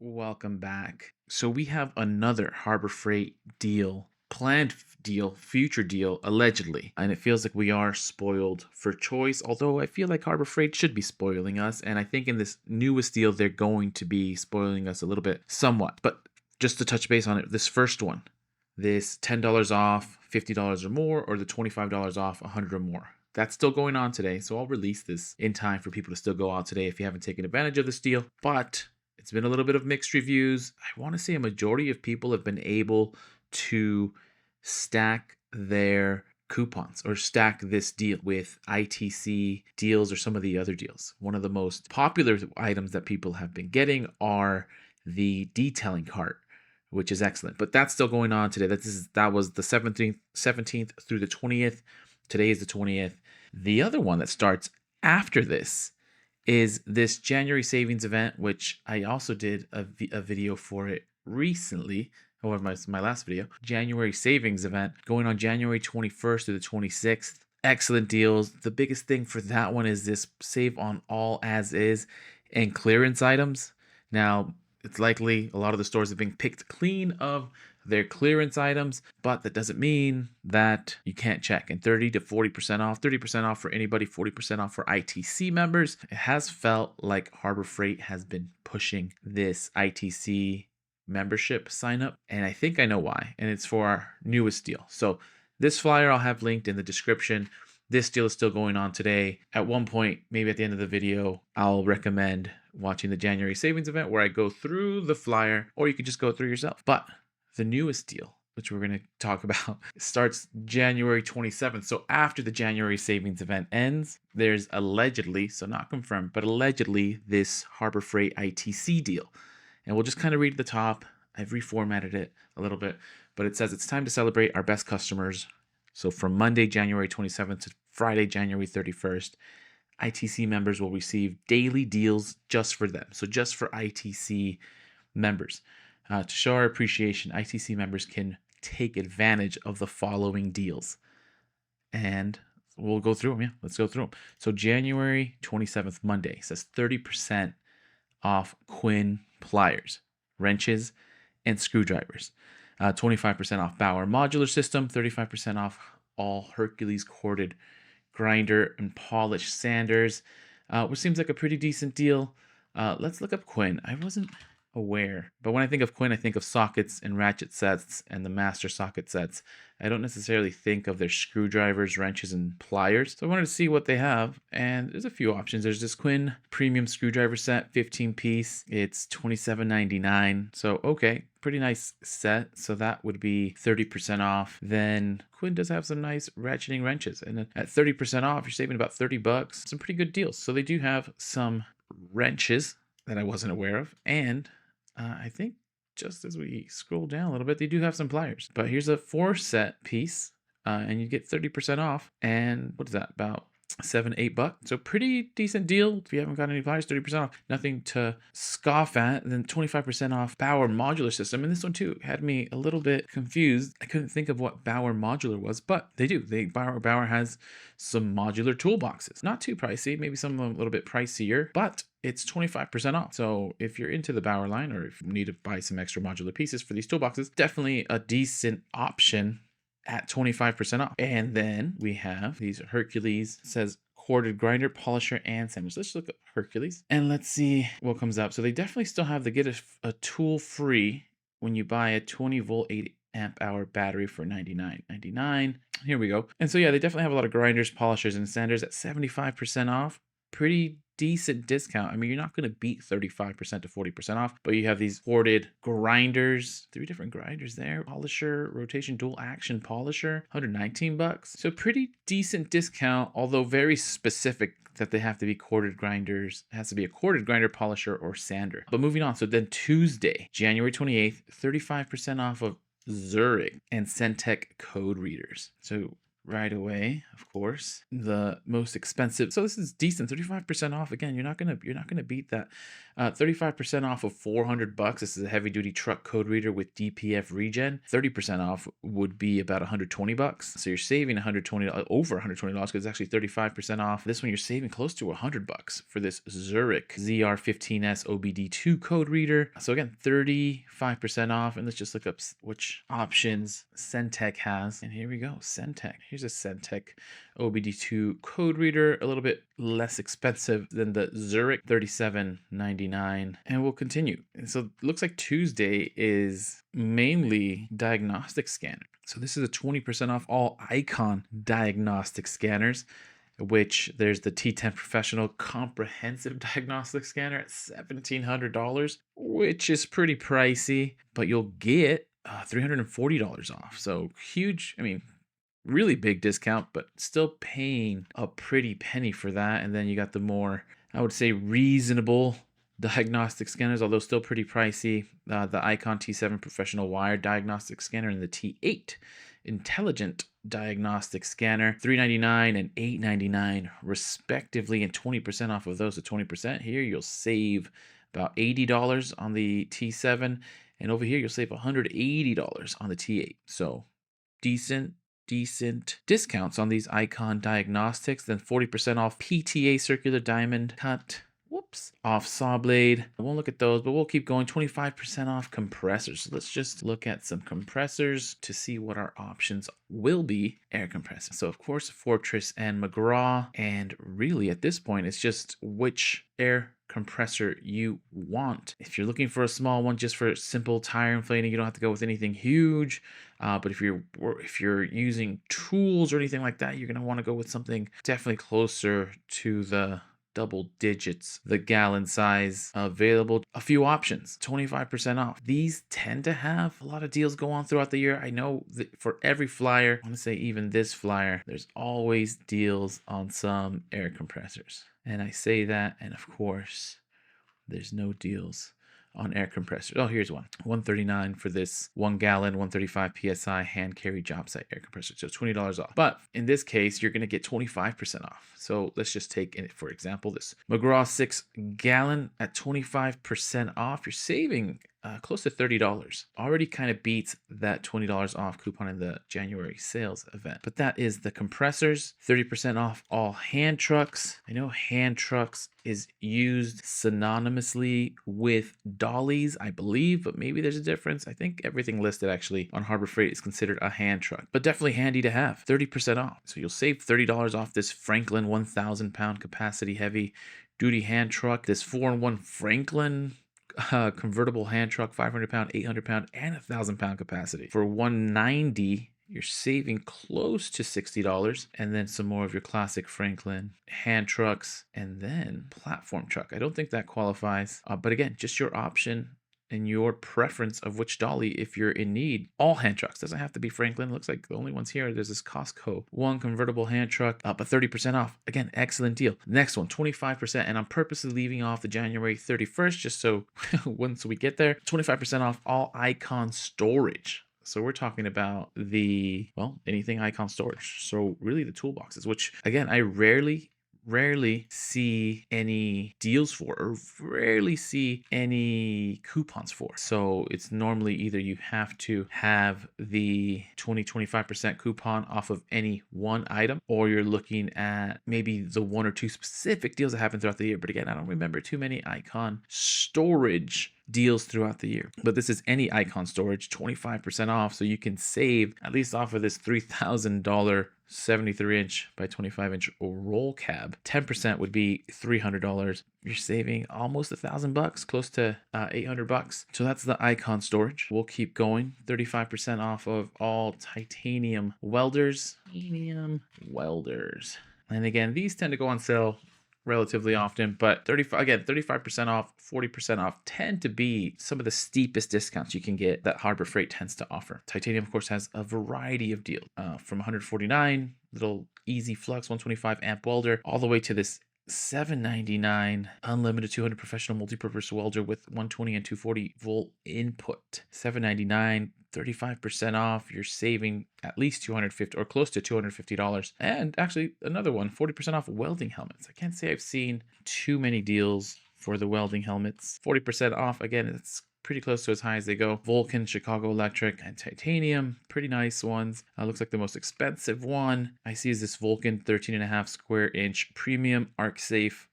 Welcome back. So we have another Harbor Freight deal, deal, future deal, allegedly. And it feels like we are spoiled for choice, although I feel like Harbor Freight should be spoiling us. And I think in this newest deal, they're going to be spoiling us a little bit, somewhat. But just to touch base on it, this first one, this $10 off, $50 or more, or the $25 off, $100 or more. That's still going on today, so I'll release this in time for people to still go out today if you haven't taken advantage of this deal. But it's been a little bit of mixed reviews. I want to say a majority of people have been able to stack their coupons or stack this deal with ITC deals or some of the other deals. One of the most popular items that people have been getting are the detailing cart, which is excellent. But that's still going on today. That was the 17th through the 20th. Today is the 20th. The other one that starts after this is this January savings event, which I also did a video for it recently, or my last video. January savings event going on January 21st through the 26th. Excellent deals. The biggest thing for that one is this save on all as is and clearance items. Now, it's likely a lot of the stores have been picked clean of their clearance items, but that doesn't mean that you can't check. And 30 to 40% off, 30% off for anybody, 40% off for ITC members. It has felt like Harbor Freight has been pushing this ITC membership sign up, and I think I know why, and it's for our newest deal. So this flyer I'll have linked in the description. This deal is still going on today. At one point, maybe at the end of the video, I'll recommend watching the January savings event where I go through the flyer, or you can just go through yourself. But the newest deal, which we're going to talk about, starts January 27th. So after the January savings event ends, there's allegedly, so not confirmed, but allegedly this Harbor Freight ITC deal. And we'll just kind of read the top. I've reformatted it a little bit, but it says it's time to celebrate our best customers. So from Monday, January 27th to Friday, January 31st, ITC members will receive daily deals just for them. So just for ITC members. To show our appreciation, ITC members can take advantage of the following deals. And we'll go through them. Yeah, let's go through them. So January 27th, Monday, says 30% off Quinn pliers, wrenches, and screwdrivers. 25% off Bauer modular system, 35% off all Hercules corded grinder and polished sanders, which seems like a pretty decent deal. Let's look up Quinn. I wasn't aware, but when I think of Quinn, I think of sockets and ratchet sets and the master socket sets. I don't necessarily think of their screwdrivers, wrenches, and pliers. So I wanted to see what they have, and there's a few options. There's this Quinn premium screwdriver set, 15-piece. It's $27.99. So okay, pretty nice set. So that would be 30% off. Then Quinn does have some nice ratcheting wrenches, and at 30% off, you're saving about $30. Some pretty good deals. So they do have some wrenches that I wasn't aware of, and I think just as we scroll down a little bit, they do have some pliers. But here's a 4-set piece, and you get 30% off. And what is that? About $7-8. So pretty decent deal. If you haven't got any pliers, 30% off. Nothing to scoff at. And then 25% off Bauer modular system. And this one too had me a little bit confused. I couldn't think of what Bauer modular was, but they do. Bauer has some modular toolboxes. Not too pricey, maybe some of them a little bit pricier, but it's 25% off. So if you're into the Bauer line, or if you need to buy some extra modular pieces for these toolboxes, definitely a decent option at 25% off. And then we have these Hercules, it says corded grinder, polisher, and sanders. Let's look at Hercules and let's see what comes up. So they definitely still have the get a tool free when you buy a 20 volt 8 amp hour battery for $99.99. Here we go. And so yeah, they definitely have a lot of grinders, polishers, and sanders at 75% off. Pretty decent discount. I mean, you're not going to beat 35% to 40% off, but you have these corded grinders, 3 different grinders there, polisher, rotation dual action polisher, $119. So pretty decent discount, although very specific that they have to be corded grinders. It has to be a corded grinder, polisher, or sander. But moving on, so then Tuesday, January 28th, 35% off of Zurich and Centec code readers. So right away, of course. The most expensive. So this is decent. 35% off. Again, you're not gonna beat that. 35% off of $400. This is a heavy duty truck code reader with DPF regen. 30% off would be about $120. So you're saving over $120 because it's actually 35% off. This one you're saving close to $100 for this Zurich ZR15S OBD2 code reader. So again, 35% off. And let's just look up which options Centec has. And here we go, Centec. Here's a Centec OBD2 code reader, a little bit less expensive than the Zurich, $37.99. And we'll continue. And so it looks like Tuesday is mainly diagnostic scanner. So this is a 20% off all Icon diagnostic scanners, which there's the T10 Professional Comprehensive Diagnostic Scanner at $1,700, which is pretty pricey, but you'll get $340 off. So huge, I mean, really big discount, but still paying a pretty penny for that. And then you got the more, I would say, reasonable diagnostic scanners, although still pretty pricey. The Icon T7 Professional Wire Diagnostic Scanner and the T8 Intelligent Diagnostic Scanner, $399 and $899 respectively, and 20% off of those. So 20% here, you'll save about $80 on the T7, and over here you'll save $180 on the T8. So decent discounts on these Icon diagnostics. Then 40% off PTA circular diamond cut. Whoops. Off saw blade. I won't look at those, but we'll keep going. 25% off compressors. So let's just look at some compressors to see what our options will be. Air compressors. So of course, Fortress and McGraw. And really at this point, it's just which air compressor you want. If you're looking for a small one just for simple tire inflating, you don't have to go with anything huge. But if you're using tools or anything like that, you're going to want to go with something definitely closer to the double digits, the gallon size available. A few options, 25% off. These tend to have a lot of deals go on throughout the year. I know that for every flyer, I want to say even this flyer, there's always deals on some air compressors. And I say that, and of course, there's no deals on air compressors. Oh, here's one. $139 for this 1 gallon, 135 PSI hand carry job site air compressor. So $20 off. But in this case, you're going to get 25% off. So let's just take, for example, this McGraw 6 gallon at 25% off. You're saving close to $30. Already kind of beats that $20 off coupon in the January sales event. But that is the compressors, 30% off all hand trucks. I know hand trucks is used synonymously with dollies, I believe, but maybe there's a difference. I think everything listed actually on Harbor Freight is considered a hand truck, but definitely handy to have. 30% off. So you'll save $30 off this Franklin 1,000 pound capacity heavy duty hand truck, this 4-in-1 Franklin convertible hand truck, 500 pound, 800 pound, and 1,000 pound capacity. For $190, you're saving close to $60, and then some more of your classic Franklin hand trucks, and then platform truck. I don't think that qualifies, but again, just your option and your preference of which dolly if you're in need. All hand trucks, doesn't have to be Franklin. Looks like the only ones here, there's this Costco one convertible hand truck, but 30% off. Again, excellent deal. Next one, 25%, and I'm purposely leaving off the January 31st just so once we get there, 25% off all Icon storage. So we're talking about anything Icon storage. So really the toolboxes, which again, I rarely see any deals for, or rarely see any coupons for. So it's normally either you have to have the 25% coupon off of any one item, or you're looking at maybe the one or two specific deals that happen throughout the year. But again, I don't remember too many Icon storage deals throughout the year. But this is any Icon storage, 25% off. So you can save at least off of this $3,000 73-inch by 25-inch roll cab. 10% would be $300. You're saving almost $1,000, close to $800. So that's the Icon storage. We'll keep going. 35% off of all titanium welders. And again, these tend to go on sale relatively often, but 35% off, 40% off tend to be some of the steepest discounts you can get that Harbor Freight tends to offer. Titanium, of course, has a variety of deals from $149, little easy flux 125 amp welder, all the way to this $799 unlimited 200 professional multi-purpose welder with 120 and 240 volt input. $799. 35% off. You're saving at least $250 or close to $250. And actually, another one, 40% off welding helmets. I can't say I've seen too many deals for the welding helmets. 40% off. Again, it's pretty close to as high as they go. Vulcan, Chicago Electric, and Titanium, pretty nice ones. Looks like the most expensive one I see is this Vulcan 13.5 square inch premium arc safe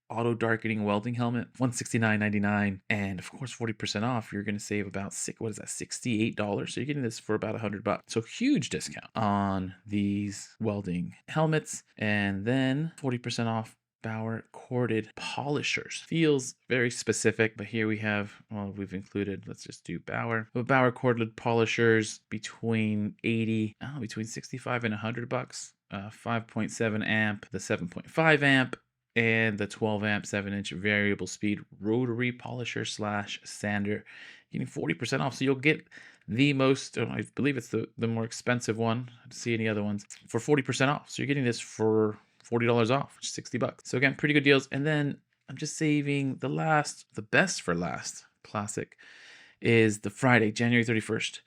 auto darkening welding helmet, $169.99, and of course 40% off. You're going to save about $68. So you're getting this for about $100. So huge discount on these welding helmets, and then 40% off Bauer corded polishers. Feels very specific, but here we have, well, we've included, let's just do Bauer. But Bauer corded polishers between 65 and $100. 5.7 amp, the 7.5 amp, and the 12 amp 7-inch variable speed rotary polisher / sander, getting 40% off. So you'll get the most, I believe it's the more expensive one. I don't see any other ones for 40% off. So you're getting this for $40 off, which is $60. So again, pretty good deals. And then I'm just saving the best for last. Classic is the Friday, January 31st,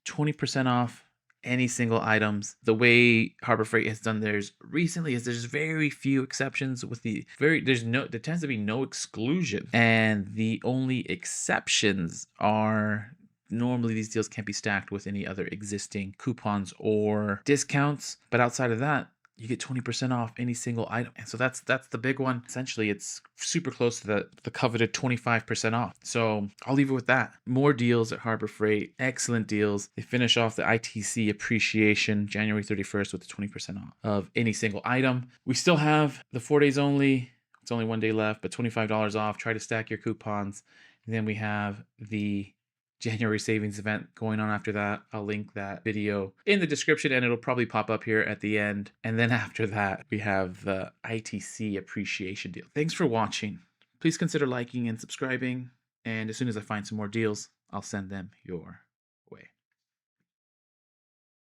20% off any single items. The way Harbor Freight has done theirs recently is there's very few exceptions with there tends to be no exclusion. And the only exceptions are normally these deals can't be stacked with any other existing coupons or discounts. But outside of that, you get 20% off any single item. And so that's the big one. Essentially, it's super close to the coveted 25% off. So I'll leave it with that. More deals at Harbor Freight. Excellent deals. They finish off the ITC appreciation January 31st with the 20% off of any single item. We still have the 4 days only. It's only 1 day left, but $25 off. Try to stack your coupons. And then we have the January savings event going on after that. I'll link that video in the description, and it'll probably pop up here at the end. And then after that, we have the ITC appreciation deal. Thanks for watching. Please consider liking and subscribing. And as soon as I find some more deals, I'll send them your